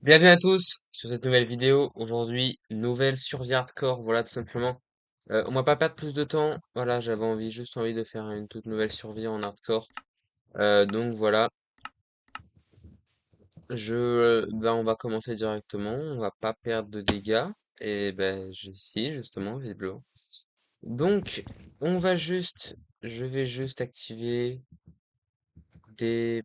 Bienvenue à tous sur cette nouvelle vidéo. Aujourd'hui, nouvelle survie hardcore, voilà tout simplement. On va pas perdre plus de temps. Voilà, j'avais juste envie de faire une toute nouvelle survie en hardcore. Donc voilà, on va commencer directement. On va pas perdre de dégâts. Et ben, si, justement, visiblement. Donc, on va juste, je vais juste activer des,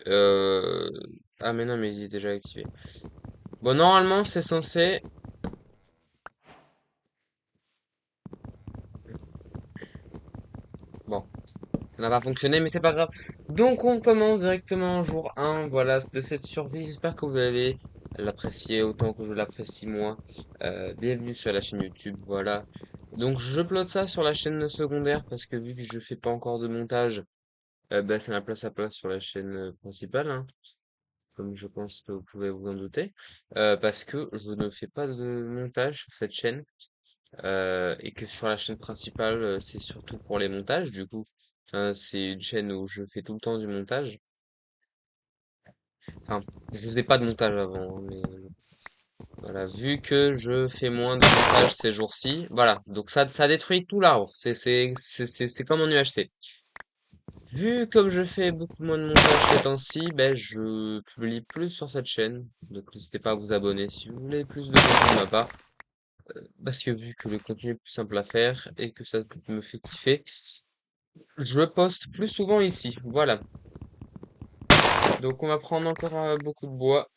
euh, ah mais non, mais il est déjà activé. Bon, normalement, c'est censé, bon. Ça n'a pas fonctionné, mais c'est pas grave. Donc on commence directement jour 1, voilà, de cette survie. J'espère que vous allez l'apprécier autant que je l'apprécie moi. Bienvenue sur la chaîne YouTube, voilà. Donc je upload ça sur la chaîne secondaire parce que vu que je fais pas encore de montage, bah, ça n'a pas sa place sur la chaîne principale, hein, comme je pense que vous pouvez vous en douter. Parce que je ne fais pas de montage sur cette chaîne. Et que sur la chaîne principale, c'est surtout pour les montages, du coup. Enfin, c'est une chaîne où je fais tout le temps du montage. Enfin, je faisais pas de montage avant, hein, mais voilà, vu que je fais moins de montage ces jours-ci, voilà. Donc ça détruit tout l'arbre. C'est comme en UHC. Vu comme je fais beaucoup moins de montage ces temps-ci, ben je publie plus sur cette chaîne. Donc n'hésitez pas à vous abonner si vous voulez plus de contenu de ma part. Parce que vu que le contenu est plus simple à faire et que ça me fait kiffer, je poste plus souvent ici, voilà. Donc on va prendre encore beaucoup de bois,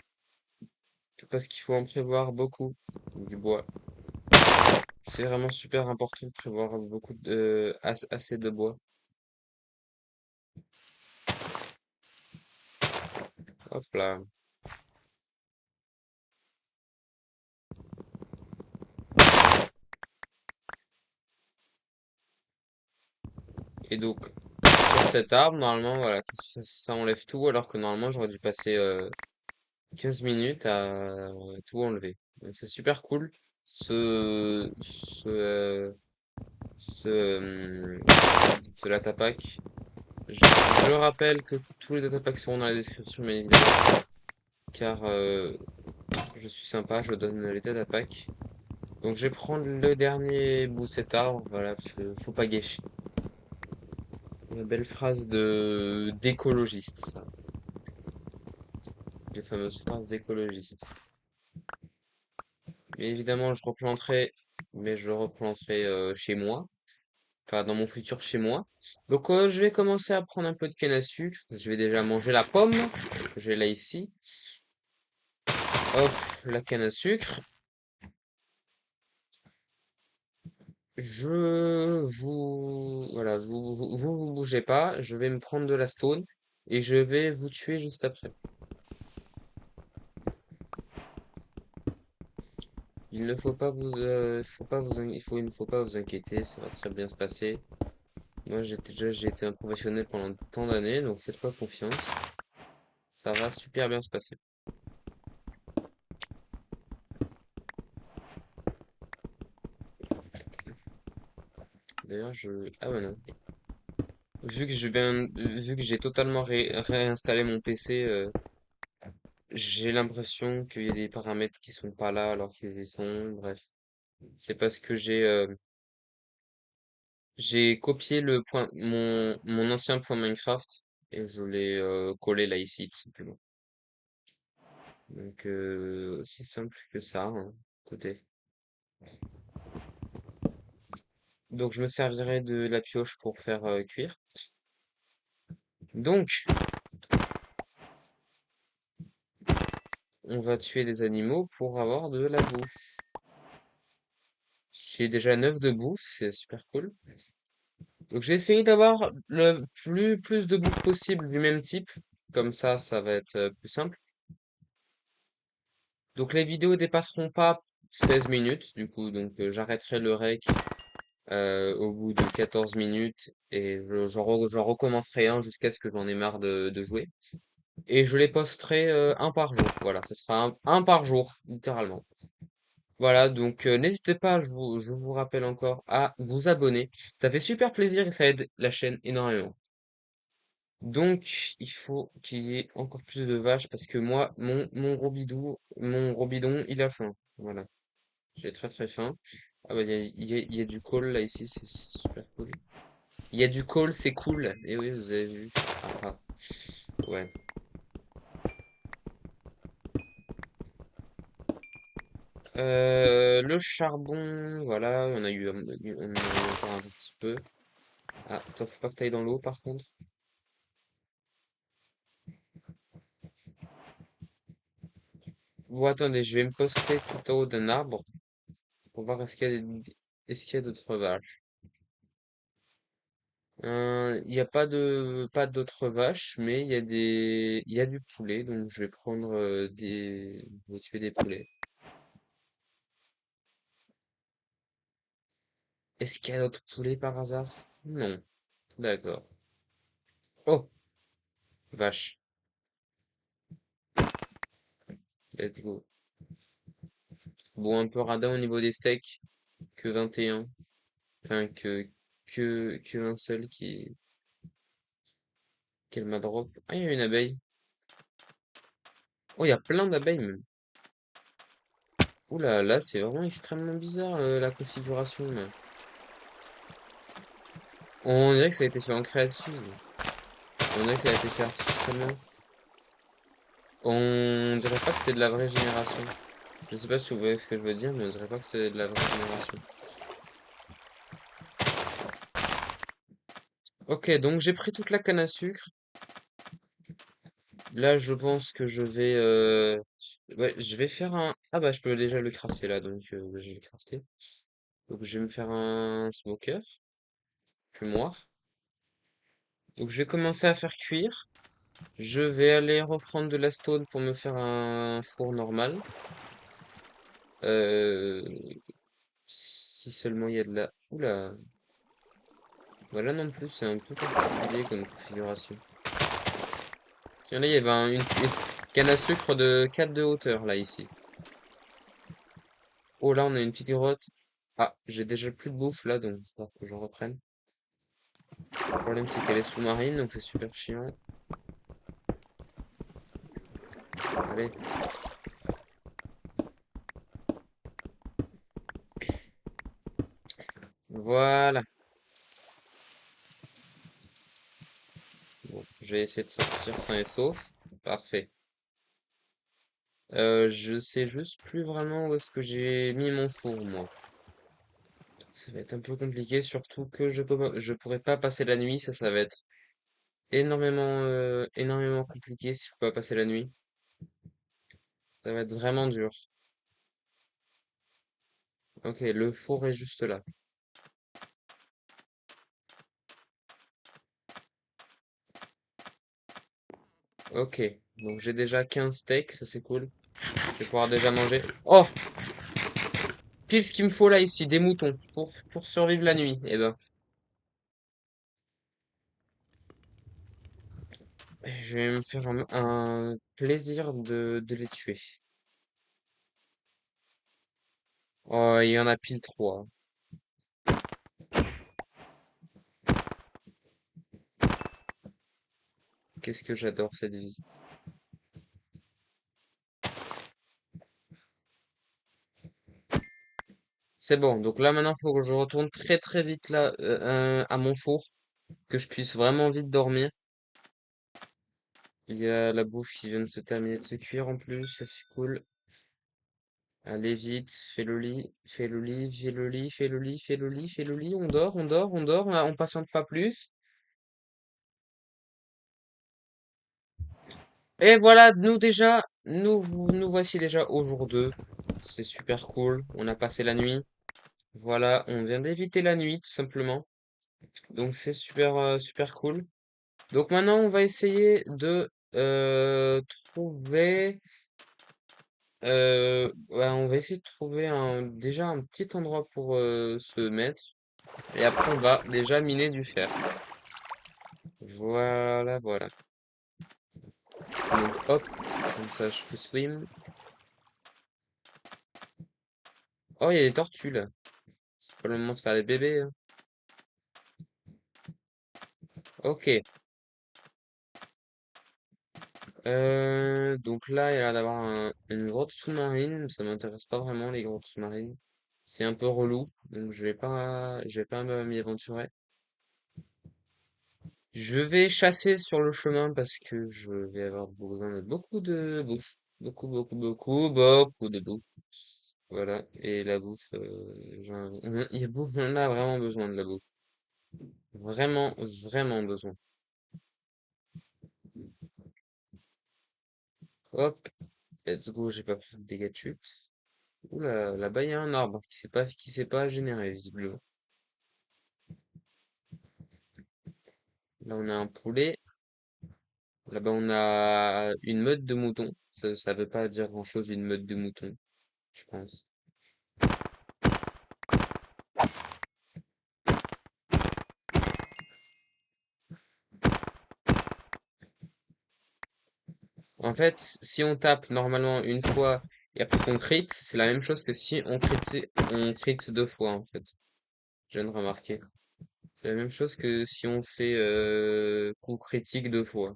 parce qu'il faut en prévoir beaucoup du bois. C'est vraiment super important de prévoir assez de bois. Hop là. Et donc, sur cet arbre, normalement, voilà, ça enlève tout, alors que normalement j'aurais dû passer 15 minutes à tout enlever. Donc c'est super cool. Ce, ce, euh, ce, ce datapack. Je rappelle que tous les datapacks seront dans la description, bien évidemment, car je suis sympa, je donne les datapacks. Donc je vais prendre le dernier bout de cet arbre, voilà, parce que faut pas gâcher. Une belle phrase de d'écologiste, ça. Les fameuses phrases d'écologiste. Mais évidemment, je le replanterai chez moi, enfin dans mon futur chez moi. Donc je vais commencer à prendre un peu de canne à sucre. Je vais déjà manger la pomme, que j'ai là ici. Hop, la canne à sucre. Voilà, vous bougez pas, je vais me prendre de la stone et je vais vous tuer juste après. Il ne faut pas faut pas il ne faut pas vous inquiéter, ça va très bien se passer. Moi, j'ai été un professionnel pendant tant d'années, donc faites-moi confiance. Ça va super bien se passer. D'ailleurs, ah ouais non. Vu que j'ai totalement réinstallé mon PC, j'ai l'impression qu'il y a des paramètres qui sont pas là alors qu'ils y sont. Bref. C'est parce que j'ai copié mon ancien point Minecraft et je l'ai collé là ici tout simplement. Donc aussi simple que ça, hein, écoutez. Donc je me servirai de la pioche pour faire cuire. Donc on va tuer des animaux pour avoir de la bouffe. J'ai déjà 9 de bouffe, c'est super cool. Donc j'ai essayé d'avoir le plus de bouffe possible du même type. Comme ça va être plus simple. Donc les vidéos dépasseront pas 16 minutes, du coup, donc j'arrêterai le rec au bout de 14 minutes et j'en recommencerai un jusqu'à ce que j'en ai marre de jouer. Et je les posterai un par jour, voilà, ce sera un par jour, littéralement. Voilà, donc n'hésitez pas, je vous rappelle encore, à vous abonner. Ça fait super plaisir et ça aide la chaîne énormément. Donc, il faut qu'il y ait encore plus de vaches parce que moi, mon gros bidon, il a faim. Voilà, j'ai très très faim. Ah bah, il y a du call là ici, c'est super cool. Il y a du call, c'est cool. Et oui, vous avez vu. Ah, ah. Ouais. Le charbon, voilà, on en a eu encore un tout petit peu. Ah, toi, faut pas que t'ailles dans l'eau par contre. Bon, attendez, je vais me poster tout en haut d'un arbre pour voir est-ce qu'il y a d'autres vaches. Il n'y a pas d'autres vaches, mais il y a du poulet, donc je vais prendre je vais tuer des poulets. Est-ce qu'il y a d'autres poulets par hasard? Non. D'accord. Oh, vache. Let's go. Bon, un peu radin au niveau des steaks, que 21. Enfin, que un seul qu'elle m'a drop. Ah, il y a une abeille. Oh, il y a plein d'abeilles même. Oula, là, c'est vraiment extrêmement bizarre la configuration là. On dirait que ça a été fait en créative. On dirait que ça a été fait artificiellement. On dirait pas que c'est de la vraie génération. Je sais pas si vous voyez ce que je veux dire, mais on dirait pas que c'est de la vraie génération. Ok, donc j'ai pris toute la canne à sucre. Là, je pense que je vais, ouais, je vais faire un. Ah bah, je peux déjà le crafter là, donc je vais le crafter. Donc je vais me faire un smoker, fumoir. Donc je vais commencer à faire cuire. Je vais aller reprendre de la stone pour me faire un four normal. Euh, Si seulement il y a de la... Oula, voilà non plus, c'est un peu particulier comme configuration. Tiens, là, il y avait une canne à sucre de 4 de hauteur, là, ici. Oh, là, on a une petite grotte. Ah, j'ai déjà plus de bouffe, là, donc il faut que j'en reprenne. Le problème, c'est qu'elle est sous-marine, donc c'est super chiant. Allez, voilà. Bon, je vais essayer de sortir sain et sauf. Parfait. Je sais juste plus vraiment où est-ce que j'ai mis mon four, moi. Ça va être un peu compliqué, surtout que je pourrais pas passer la nuit, ça va être énormément compliqué si je peux pas passer la nuit. Ça va être vraiment dur. Ok, le four est juste là. Ok, donc j'ai déjà 15 steaks, ça c'est cool. Je vais pouvoir déjà manger. Oh! Pile ce qu'il me faut là ici, des moutons, pour survivre la nuit. Eh ben, je vais me faire un plaisir de les tuer. Oh, il y en a pile 3. Qu'est-ce que j'adore cette vie. C'est bon, donc là maintenant, il faut que je retourne très très vite là à mon four, que je puisse vraiment vite dormir. Il y a la bouffe qui vient de se terminer de se cuire en plus, ça c'est cool. Allez vite, fais le lit, fais le lit, fais le lit, fais le lit, fais le lit, fais le lit, on dort, on patiente pas plus. Et voilà, nous voici déjà au jour 2. C'est super cool, on a passé la nuit. Voilà, on vient d'éviter la nuit tout simplement. Donc c'est super cool. Donc maintenant on va essayer de trouver ouais, on va essayer de trouver déjà un petit endroit pour se mettre. Et après, on va déjà miner du fer. Voilà. Donc, hop, comme ça, je peux swim. Oh, il y a des tortues là. C'est pas le moment de faire les bébés, hein. Ok. Donc là, il y a l'air d'avoir une grotte sous-marine. Ça m'intéresse pas vraiment les grottes sous-marines. C'est un peu relou, donc je vais pas m'y aventurer. Je vais chasser sur le chemin parce que je vais avoir besoin de beaucoup de bouffe. Beaucoup, beaucoup, beaucoup, beaucoup de bouffe. Voilà. Et la bouffe, on a vraiment besoin de la bouffe. Vraiment, vraiment besoin. Hop, let's go, j'ai pas pris de dégâts de chute. Oula, là-bas il y a un arbre qui s'est pas généré visiblement. Là on a un poulet. Là-bas on a une meute de moutons. Ça veut pas dire grand-chose une meute de moutons, je pense. En fait, si on tape normalement une fois et après qu'on crit, c'est la même chose que si on crit deux fois en fait. Je viens de remarquer. C'est la même chose que si on fait coup critique deux fois.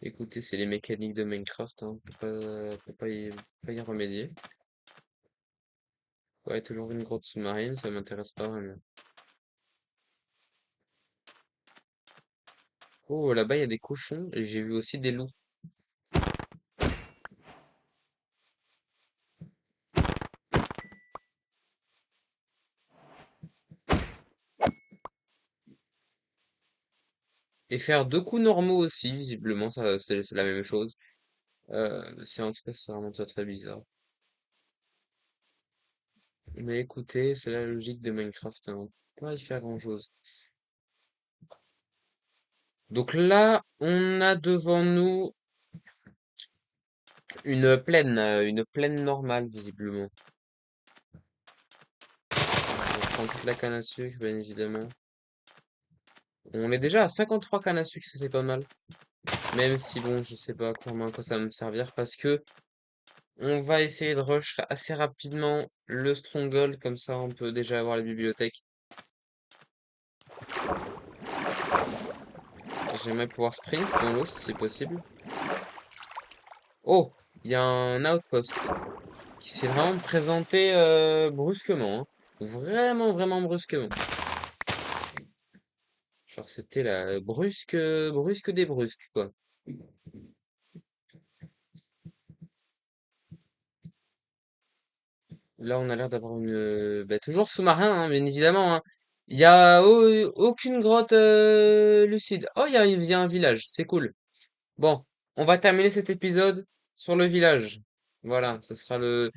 Écoutez, c'est les mécaniques de Minecraft, hein. On peut pas y remédier. Ouais, toujours une grotte sous-marine, ça m'intéresse pas vraiment. Oh, là-bas, il y a des cochons et j'ai vu aussi des loups. Et faire deux coups normaux aussi, visiblement, ça, c'est la même chose. C'est en tout cas, c'est vraiment très très bizarre. Mais écoutez, c'est la logique de Minecraft, hein. On peut pas y faire grand-chose. Donc là, on a devant nous une plaine normale, visiblement. On prend toute la canne à sucre, bien évidemment. On est déjà à 53 cannes à sucre, ça c'est pas mal. Même si bon, je sais pas comment à quoi ça va me servir parce que on va essayer de rush assez rapidement le Stronghold, comme ça on peut déjà avoir la bibliothèque. J'aimerais pouvoir sprint dans l'eau si c'est possible. Oh, il y a un outpost qui s'est vraiment présenté brusquement, hein. Vraiment, vraiment brusquement. Genre c'était la brusque, brusque des brusques, quoi. Là, on a l'air d'avoir bah, toujours sous-marin, hein, bien évidemment, hein. Il y a aucune grotte lucide. Oh, il y a un village, c'est cool. Bon, on va terminer cet épisode sur le village. Voilà, ce sera le,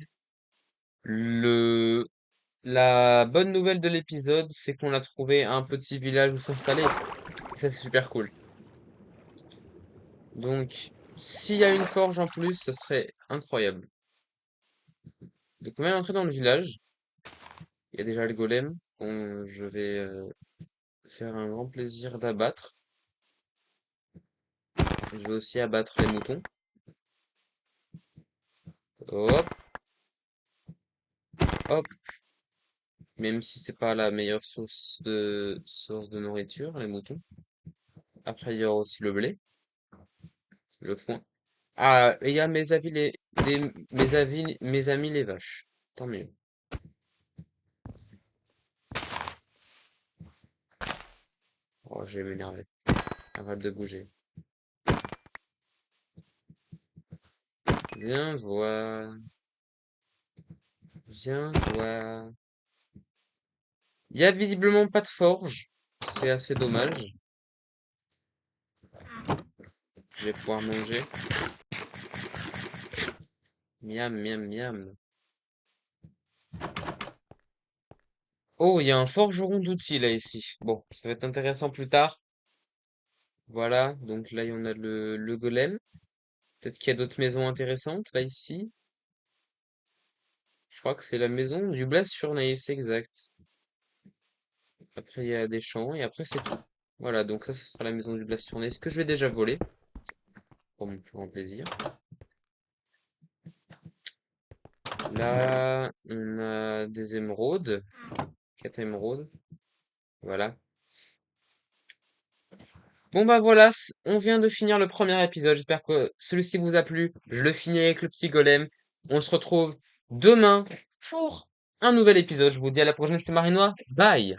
la bonne nouvelle de l'épisode, c'est qu'on a trouvé un petit village où s'installer. Et ça, c'est super cool. Donc, s'il y a une forge en plus, ce serait incroyable. Donc, on va entrer dans le village. Il y a déjà le golem, dont je vais faire un grand plaisir d'abattre. Je vais aussi abattre les moutons. Hop, hop. Même si c'est pas la meilleure source de nourriture, les moutons. Après, il y aura aussi le blé, le foin. Ah, et il y a mes amis les vaches. Tant mieux. Oh, je vais m'énerver. Arrête de bouger. Viens voir. Viens voir. Il y a visiblement pas de forge. C'est assez dommage. Je vais pouvoir manger. Miam, miam, miam. Oh, il y a un forgeron d'outils là ici. Bon, ça va être intéressant plus tard. Voilà, donc là, on a le golem. Peut-être qu'il y a d'autres maisons intéressantes là ici. Je crois que c'est la maison du Blast Furnace, exact. Après, il y a des champs et après, c'est tout. Voilà, donc ça, ce sera la maison du Blast Furnace que je vais déjà voler pour mon plus grand plaisir. Là, on a des émeraudes. 4 émeraudes. Voilà. Bon bah voilà, on vient de finir le premier épisode. J'espère que celui-ci vous a plu. Je le finis avec le petit golem. On se retrouve demain pour un nouvel épisode. Je vous dis à la prochaine, c'est Marinois. Bye!